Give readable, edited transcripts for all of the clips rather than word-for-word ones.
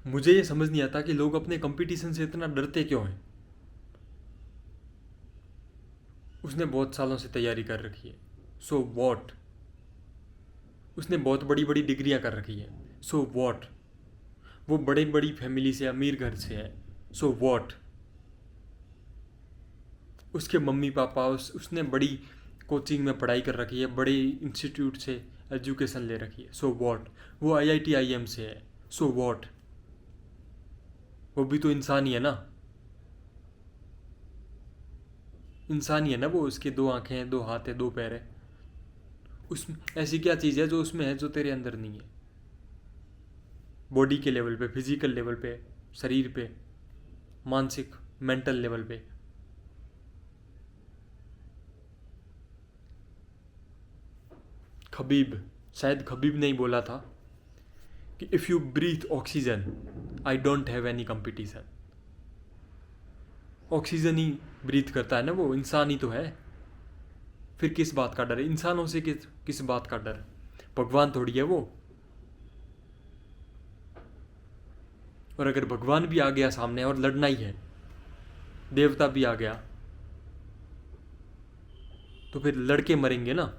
मुझे ये समझ नहीं आता कि लोग अपने कंपटीशन से इतना डरते क्यों हैं। उसने बहुत सालों से तैयारी कर रखी है, सो वॉट। उसने बहुत बड़ी बड़ी डिग्रियां कर रखी है, सो वॉट। वो बड़ी बड़ी फैमिली से, अमीर घर से है, सो वॉट। उसके मम्मी पापा उसने बड़ी कोचिंग में पढ़ाई कर रखी है, बड़े इंस्टीट्यूट से एजुकेशन ले रखी है, सो वॉट। वो आईआईटी आईएम से है, सो वॉट। वो भी तो इंसान ही है ना। इंसान ही है ना वो। उसके दो आंखें हैं, दो हाथ है, दो पैर है। उसमें ऐसी क्या चीज़ है जो उसमें है जो तेरे अंदर नहीं है। बॉडी के लेवल पे, फिजिकल लेवल पे, शरीर पे, मानसिक मेंटल लेवल पे। खबीब, शायद खबीब ने ही बोला था कि if you breathe oxygen I don't have any competition. Oxygen ही ब्रीथ करता है ना वो, इंसान ही तो है। फिर किस बात का डर है इंसानों से? किस किस बात का डर? भगवान थोड़ी है वो। और अगर भगवान भी आ गया सामने और लड़ना ही है, देवता भी आ गया, तो फिर लड़के मरेंगे ना।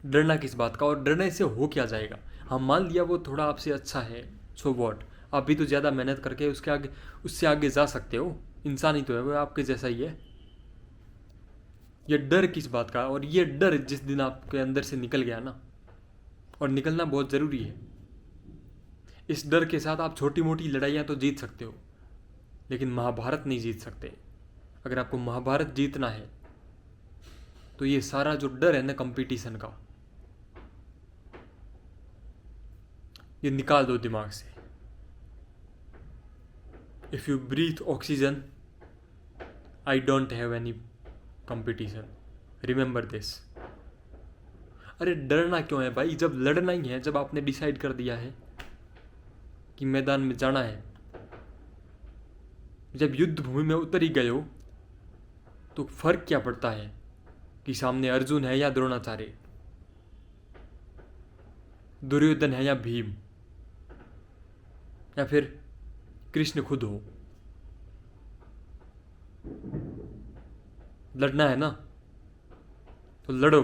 डरना किस बात का? और डरने से हो क्या जाएगा? हम मान लिया वो थोड़ा आपसे अच्छा है, सो वॉट। आप भी तो ज़्यादा मेहनत करके उसके आगे, उससे आगे जा सकते हो। इंसान ही तो है वो, आपके जैसा ही है। ये डर किस बात का? और ये डर जिस दिन आपके अंदर से निकल गया ना, और निकलना बहुत ज़रूरी है, इस डर के साथ आप छोटी मोटी लड़ाइयाँ तो जीत सकते हो, लेकिन महाभारत नहीं जीत सकते। अगर आपको महाभारत जीतना है तो ये सारा जो डर है ना कंपटीशन का, ये निकाल दो दिमाग से। If you breathe oxygen I don't have any competition, remember this. अरे डरना क्यों है भाई? जब लड़ना ही है, जब आपने डिसाइड कर दिया है कि मैदान में जाना है, जब युद्ध भूमि में उतर ही गए हो, तो फर्क क्या पड़ता है कि सामने अर्जुन है या द्रोणाचार्य, दुर्योधन है या भीम, या फिर कृष्ण खुद हो। लड़ना है ना, तो लड़ो।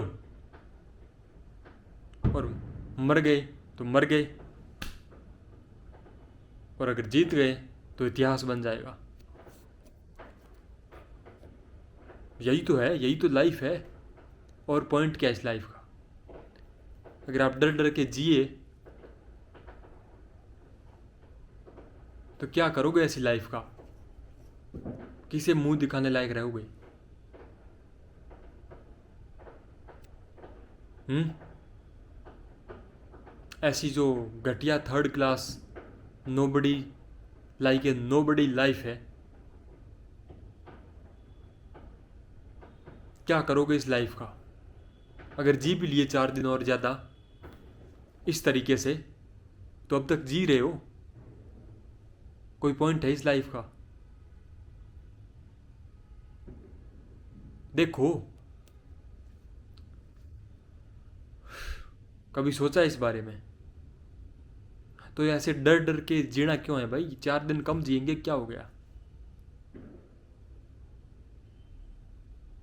और मर गए तो मर गए, और अगर जीत गए तो इतिहास बन जाएगा। यही तो है, यही तो लाइफ है। और पॉइंट क्या है इस लाइफ का? अगर आप डर डर के जिए तो क्या करोगे ऐसी लाइफ का? किसे मुंह दिखाने लायक रहोगे? ऐसी जो घटिया third class, nobody like a nobody life है, क्या करोगे इस लाइफ का? अगर जी भी लिए 4 दिन और ज़्यादा इस तरीके से, तो अब तक जी रहे हो। कोई पॉइंट है इस लाइफ का? देखो, कभी सोचा इस बारे में? तो ऐसे डर डर के जीना क्यों है भाई? 4 दिन कम जिएंगे, क्या हो गया?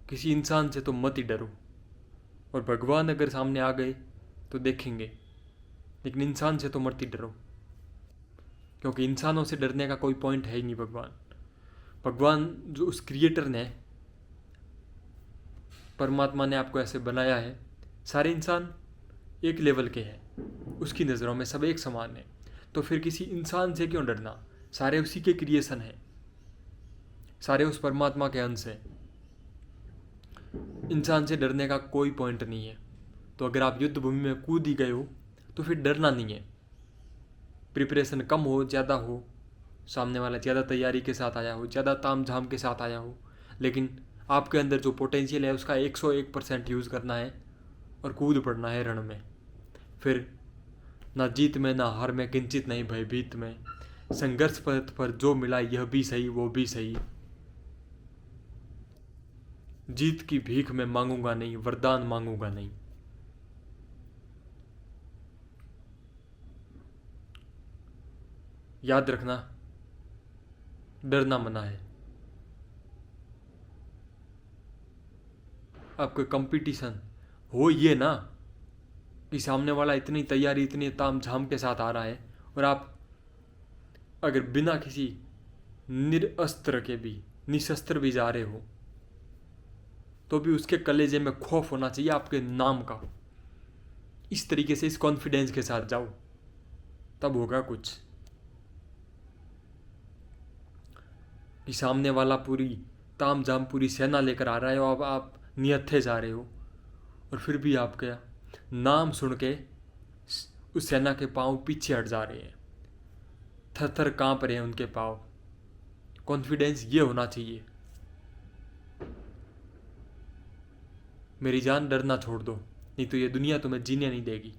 किसी इंसान से तो मत ही डरो। और भगवान अगर सामने आ गए तो देखेंगे, लेकिन इंसान से तो मत ही डरो, क्योंकि इंसानों से डरने का कोई पॉइंट है ही नहीं। भगवान, भगवान जो उस क्रिएटर ने, परमात्मा ने आपको ऐसे बनाया है, सारे इंसान एक लेवल के हैं, उसकी नज़रों में सब एक समान है। तो फिर किसी इंसान से क्यों डरना? सारे उसी के क्रिएशन हैं, सारे उस परमात्मा के अंश हैं। इंसान से डरने का कोई पॉइंट नहीं है। तो अगर आप युद्ध भूमि में कूद ही गए हो तो फिर डरना नहीं है। प्रिपरेशन कम हो ज़्यादा हो, सामने वाला ज़्यादा तैयारी के साथ आया हो, ज़्यादा ताम झाम के साथ आया हो, लेकिन आपके अंदर जो पोटेंशियल है उसका 101% यूज़ करना है और कूद पड़ना है रण में। फिर ना जीत में ना हार में, किंचित नहीं भयभीत में, संघर्ष पथ पर जो मिला यह भी सही वो भी सही। जीत की भीख मैं मांगूंगा नहीं, वरदान मांगूंगा नहीं। याद रखना, डरना मना है। आपका कंपटीशन हो ये ना कि सामने वाला इतनी तैयारी, इतनी ताम झाम के साथ आ रहा है, और आप अगर बिना किसी निरअस्त्र के भी, निशस्त्र भी जा रहे हो, तो भी उसके कलेजे में खौफ होना चाहिए आपके नाम का। इस तरीके से, इस कॉन्फिडेंस के साथ जाओ, तब होगा कुछ। कि सामने वाला पूरी ताम झाम, पूरी सेना लेकर आ रहा है, और अब आप निहत्थे जा रहे हो, और फिर भी आपका नाम सुन के उस सेना के पांव पीछे हट जा रहे हैं, थर थर कांप रहे हैं उनके पांव। कॉन्फिडेंस ये होना चाहिए, मेरी जान डरना छोड़ दो, नहीं तो ये दुनिया तुम्हें जीने नहीं देगी।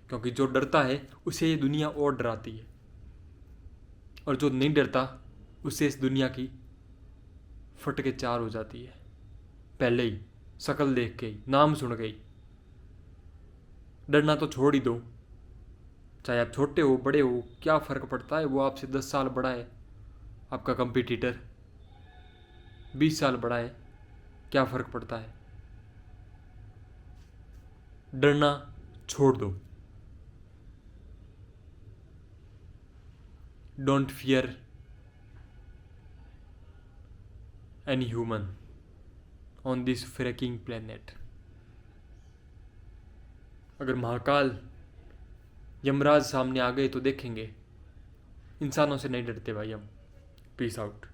क्योंकि जो डरता है उसे ये दुनिया और डराती है, और जो नहीं डरता उससे इस दुनिया की फट के चार हो जाती है, पहले ही शक्ल देख के ही, नाम सुन के ही। डरना तो छोड़ ही दो, चाहे आप छोटे हो बड़े हो, क्या फ़र्क पड़ता है। वो आपसे 10 साल बड़ा है, आपका कंपटीटर 20 साल बड़ा है, क्या फ़र्क पड़ता है। डरना छोड़ दो। Don't fear any human on this freaking planet. अगर महाकाल यमराज सामने आ गए तो देखेंगे, इंसानों से नहीं डरते भाई हम। Peace out.